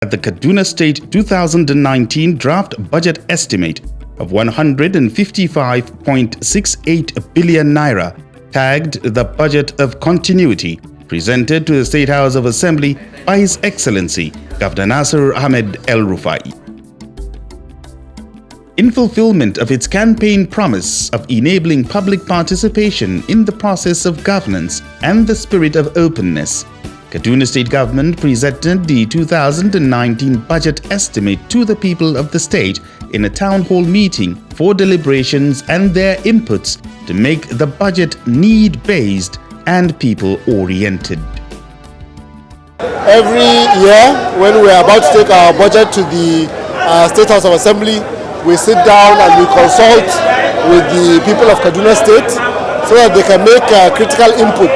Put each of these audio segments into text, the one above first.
At the Kaduna State 2019 draft budget estimate of 155.68 billion naira, tagged the budget of continuity, presented to the State House of Assembly by His Excellency Governor Nasir Ahmed El-Rufai. In fulfillment of its campaign promise of enabling public participation in the process of governance and the spirit of openness, Kaduna State Government presented the 2019 budget estimate to the people of the state in a town hall meeting for deliberations and their inputs to make the budget need-based and people-oriented. Every year, when we are about to take our budget to the State House of Assembly, we sit down and we consult with the people of Kaduna State so that they can make critical input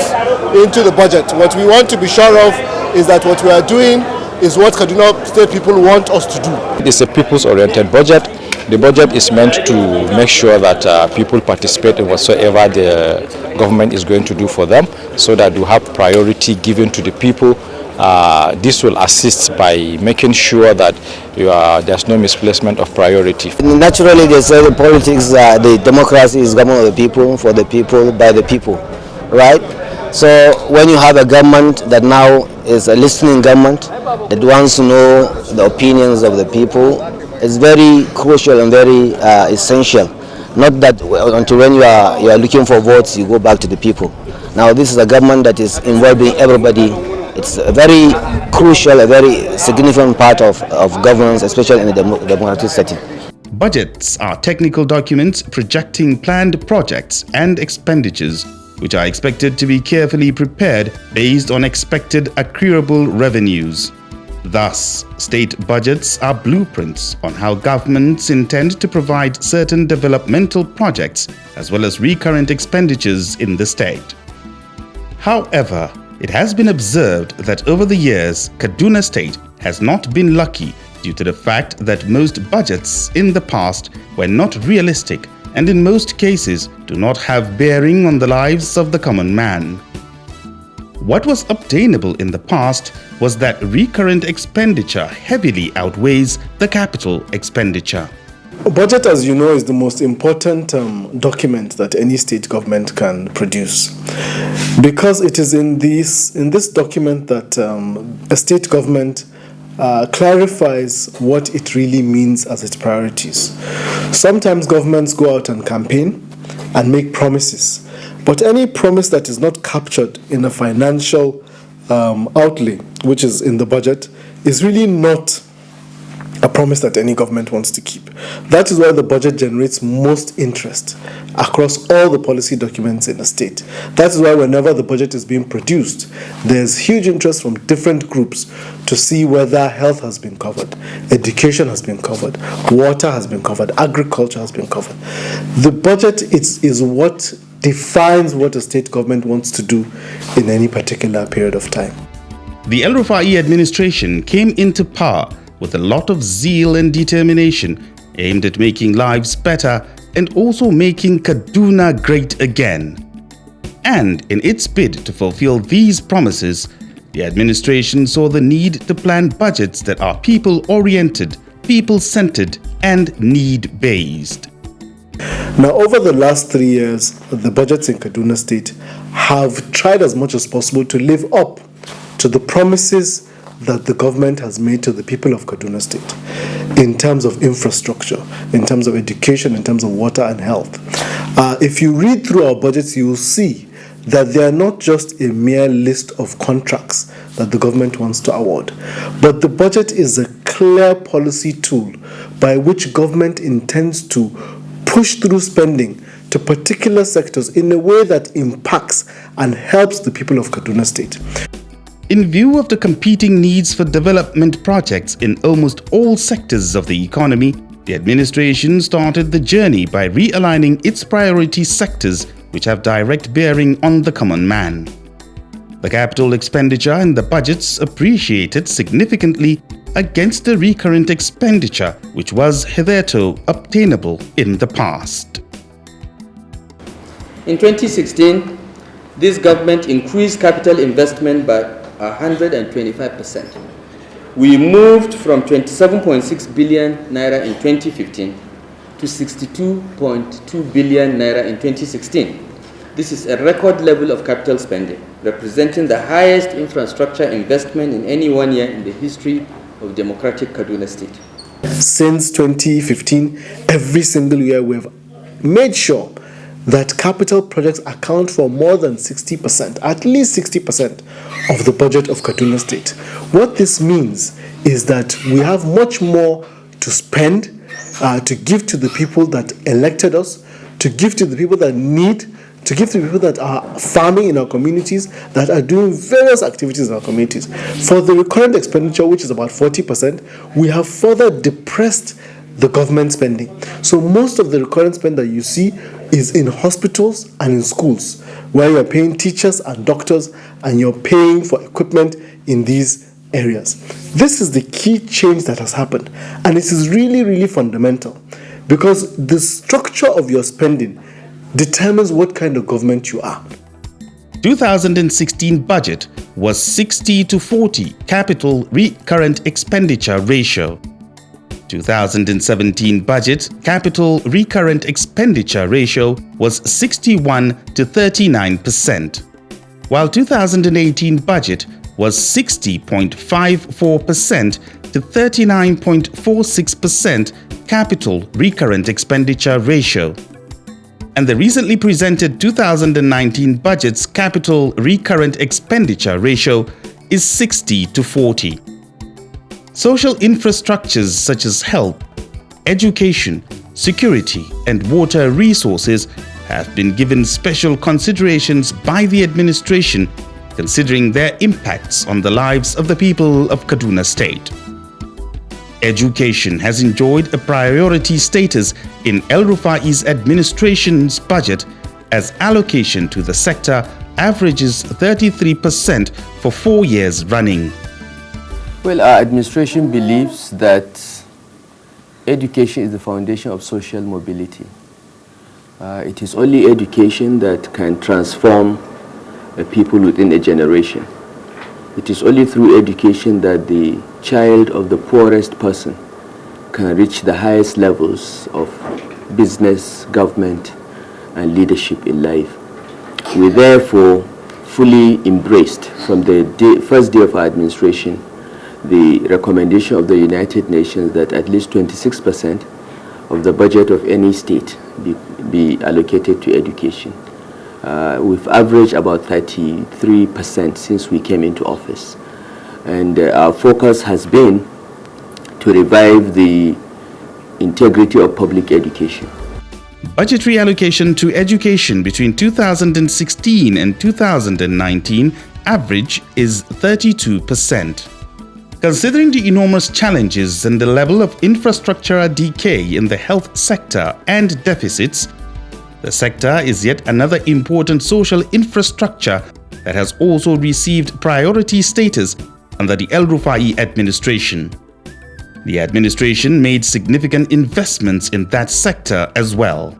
into the budget. What we want to be sure of is that what we are doing is what Kaduna State people want us to do. It's a people's-oriented budget. The budget is meant to make sure that people participate in whatsoever the government is going to do for them, so that we have priority given to the people. This will assist by making sure that there's no misplacement of priority. Naturally, they say the politics, the democracy is government of the people, for the people, by the people, right? So when you have a government that now is a listening government that wants to know the opinions of the people, it's very crucial and very essential. Not that until when you are looking for votes, you go back to the people. Now this is a government that is involving everybody. It's a very crucial, a very significant part of governance, especially in the democratic setting. Budgets are technical documents projecting planned projects and expenditures, which are expected to be carefully prepared based on expected accruable revenues. Thus, state budgets are blueprints on how governments intend to provide certain developmental projects as well as recurrent expenditures in the state. However, it has been observed that over the years, Kaduna State has not been lucky due to the fact that most budgets in the past were not realistic and in most cases do not have bearing on the lives of the common man. What was obtainable in the past was that recurrent expenditure heavily outweighs the capital expenditure. A budget, as you know, is the most important document that any state government can produce, because it is in this document that a state government clarifies what it really means as its priorities. Sometimes governments go out and campaign and make promises, but any promise that is not captured in a financial outlay, which is in the budget, is really not a promise that any government wants to keep. That is why the budget generates most interest across all the policy documents in the state. That is why whenever the budget is being produced, there's huge interest from different groups to see whether health has been covered, education has been covered, water has been covered, agriculture has been covered. The budget is what defines what a state government wants to do in any particular period of time. The El-Rufai administration came into power with a lot of zeal and determination aimed at making lives better and also making Kaduna great again. And in its bid to fulfill these promises, the administration saw the need to plan budgets that are people-oriented, people-centered, and need-based. Now, over the last 3 years, the budgets in Kaduna State have tried as much as possible to live up to the promises that the government has made to the people of Kaduna State in terms of infrastructure, in terms of education, in terms of water and health. If you read through our budgets, you will see that they are not just a mere list of contracts that the government wants to award, but the budget is a clear policy tool by which government intends to push through spending to particular sectors in a way that impacts and helps the people of Kaduna State. In view of the competing needs for development projects in almost all sectors of the economy, the administration started the journey by realigning its priority sectors which have direct bearing on the common man. The capital expenditure in the budgets appreciated significantly against the recurrent expenditure which was hitherto obtainable in the past. In 2016, this government increased capital investment by 125%, We moved from 27.6 billion naira in 2015 to 62.2 billion naira in 2016. This is a record level of capital spending, representing the highest infrastructure investment in any 1 year in the history of democratic Kaduna State. Since 2015, every single year we have made sure that capital projects account for more than 60%, at least 60% of the budget of Kaduna State. What this means is that we have much more to spend, to give to the people that elected us, to give to the people that need, to give to people that are farming in our communities, that are doing various activities in our communities. For the recurrent expenditure, which is about 40%, we have further depressed the government spending. So most of the recurrent spend that you see is in hospitals and in schools, where you're paying teachers and doctors and you're paying for equipment in these areas. This is the key change that has happened, and it is really, really fundamental, because the structure of your spending determines what kind of government you are. 2016 budget was 60-40 capital recurrent expenditure ratio. 2017 budget capital recurrent expenditure ratio was 61-39%, while 2018 budget was 60.54% to 39.46% capital recurrent expenditure ratio. And the recently presented 2019 budget's capital recurrent expenditure ratio is 60-40. Social infrastructures such as health, education, security, and water resources have been given special considerations by the administration, considering their impacts on the lives of the people of Kaduna State. Education has enjoyed a priority status in El-Rufai's administration's budget, as allocation to the sector averages 33% for 4 years running. Well, our administration believes that education is the foundation of social mobility. It is only education that can transform a people within a generation. It is only through education that the child of the poorest person can reach the highest levels of business, government, and leadership in life. We therefore fully embraced from the first day of our administration the recommendation of the United Nations that at least 26% of the budget of any state be allocated to education. We've averaged about 33% since we came into office. And our focus has been to revive the integrity of public education. Budgetary allocation to education between 2016 and 2019 average is 32%. Considering the enormous challenges and the level of infrastructural decay in the health sector and deficits, the sector is yet another important social infrastructure that has also received priority status under the El-Rufai administration. The administration made significant investments in that sector as well.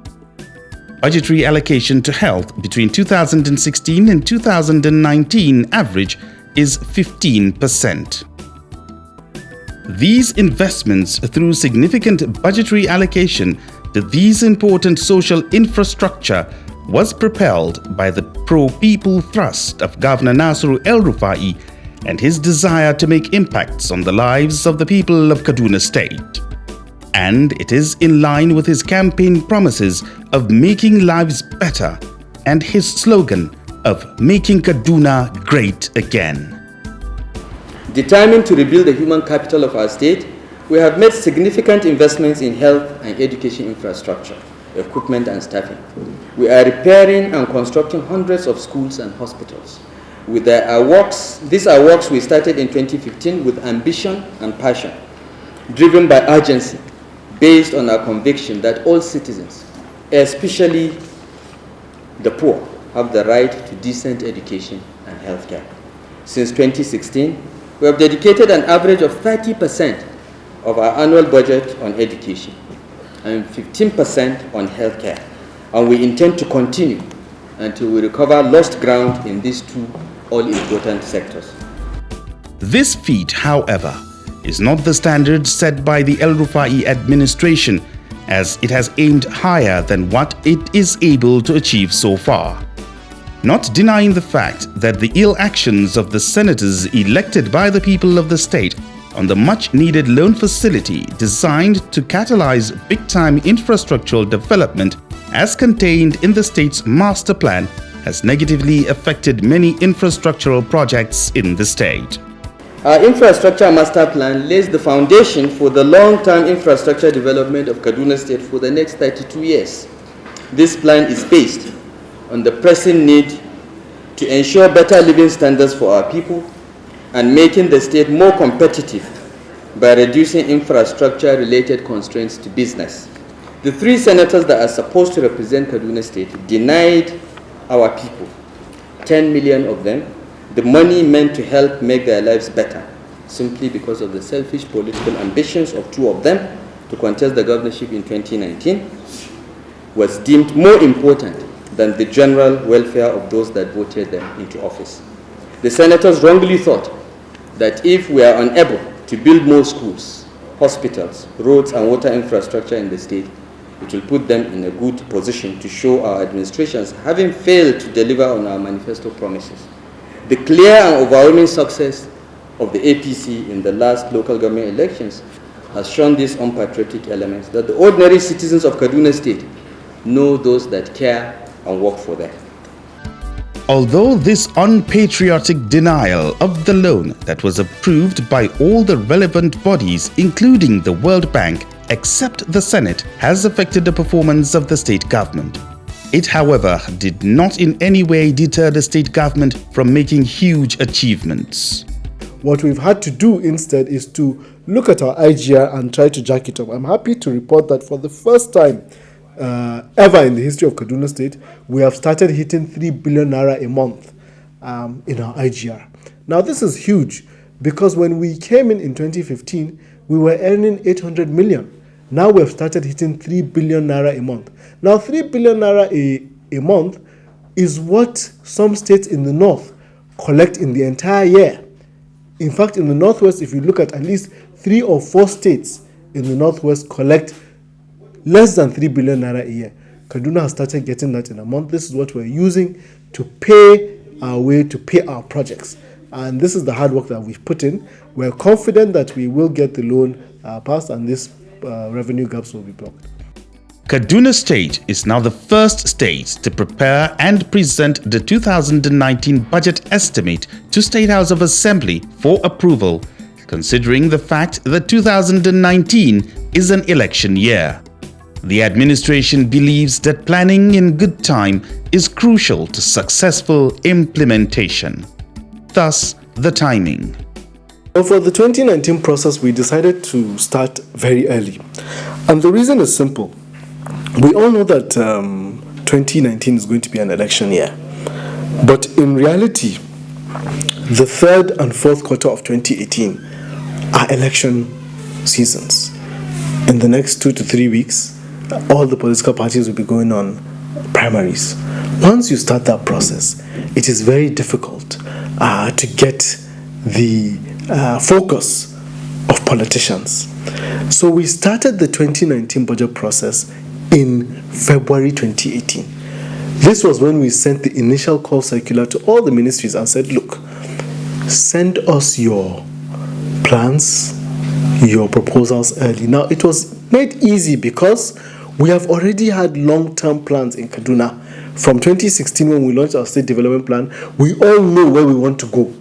Budgetary allocation to health between 2016 and 2019 average is 15%. These investments through significant budgetary allocation to these important social infrastructure was propelled by the pro-people thrust of Governor Nasiru El-Rufai and his desire to make impacts on the lives of the people of Kaduna State. And it is in line with his campaign promises of making lives better and his slogan of making Kaduna great again. Determined to rebuild the human capital of our state, we have made significant investments in health and education infrastructure, equipment and staffing. We are repairing and constructing hundreds of schools and hospitals. These are works we started in 2015 with ambition and passion, driven by urgency, based on our conviction that all citizens, especially the poor, have the right to decent education and healthcare. Since 2016, we have dedicated an average of 30% of our annual budget on education and 15% on healthcare, and we intend to continue until we recover lost ground in these two all-important sectors. This feat, however, is not the standard set by the El Rufai administration, as it has aimed higher than what it is able to achieve so far. Not denying the fact that the ill actions of the senators elected by the people of the state on the much-needed loan facility designed to catalyze big-time infrastructural development as contained in the state's master plan has negatively affected many infrastructural projects in the state. Our infrastructure master plan lays the foundation for the long-term infrastructure development of Kaduna State for the next 32 years. This plan is based on the pressing need to ensure better living standards for our people and making the state more competitive by reducing infrastructure-related constraints to business. The three senators that are supposed to represent Kaduna State denied our people, 10 million of them, the money meant to help make their lives better, simply because of the selfish political ambitions of two of them to contest the governorship in 2019, was deemed more important than the general welfare of those that voted them into office. The senators wrongly thought that if we are unable to build more schools, hospitals, roads and water infrastructure in the state, it will put them in a good position to show our administrations having failed to deliver on our manifesto promises. The clear and overwhelming success of the APC in the last local government elections has shown these unpatriotic elements that the ordinary citizens of Kaduna State know those that care and work for them. Although this unpatriotic denial of the loan that was approved by all the relevant bodies, including the World Bank, except the Senate, has affected the performance of the state government, it, however, did not in any way deter the state government from making huge achievements. What we've had to do instead is to look at our IGR and try to jack it up. I'm happy to report that for the first time ever in the history of Kaduna State, we have started hitting 3 billion naira a month in our IGR. Now this is huge because when we came in 2015, we were earning 800 million. Now we have started hitting 3 billion naira a month. Now 3 billion naira a month is what some states in the north collect in the entire year. In fact, in the northwest, if you look at least 3 or 4 states in the northwest collect less than 3 billion naira a year. Kaduna has started getting that in a month. This is what we're using to pay our way to pay our projects. And this is the hard work that we've put in. We're confident that we will get the loan passed and this revenue gaps will be blocked. Kaduna State is now the first state to prepare and present the 2019 budget estimate to State House of Assembly for approval, considering the fact that 2019 is an election year. The administration believes that planning in good time is crucial to successful implementation. Thus, the timing. Well, for the 2019 process, we decided to start very early. And the reason is simple. We all know that 2019 is going to be an election year. But in reality, the third and fourth quarter of 2018 are election seasons. In the next 2 to 3 weeks, all the political parties will be going on primaries. Once you start that process, it is very difficult to get the focus of politicians. So we started the 2019 budget process in February 2018. This was when we sent the initial call circular to all the ministries and said, look, send us your plans, your proposals early. Now, it was made easy because we have already had long-term plans in Kaduna. From 2016, when we launched our state development plan, we all know where we want to go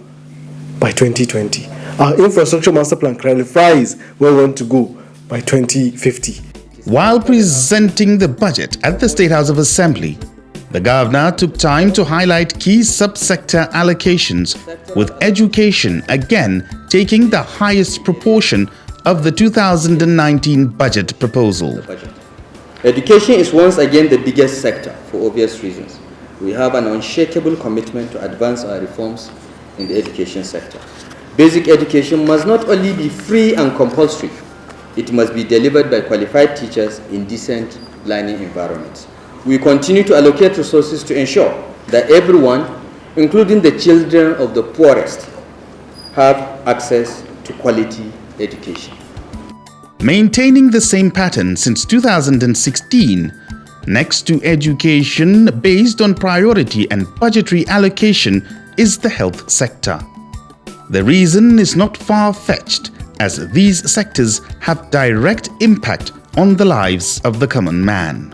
by 2020. Our infrastructure master plan clarifies where we want to go by 2050. While presenting the budget at the State House of Assembly, the governor took time to highlight key subsector allocations, with education again taking the highest proportion of the 2019 budget proposal. Education is once again the biggest sector for obvious reasons. We have an unshakable commitment to advance our reforms in the education sector. Basic education must not only be free and compulsory, it must be delivered by qualified teachers in decent learning environments. We continue to allocate resources to ensure that everyone, including the children of the poorest, have access to quality education. Maintaining the same pattern since 2016, next to education based on priority and budgetary allocation is the health sector. The reason is not far-fetched, as these sectors have direct impact on the lives of the common man.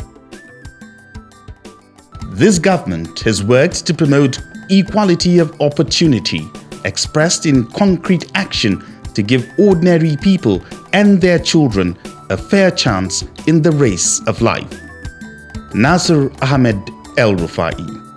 This government has worked to promote equality of opportunity, expressed in concrete action to give ordinary people and their children a fair chance in the race of life. Nasser Ahmed El Rufai.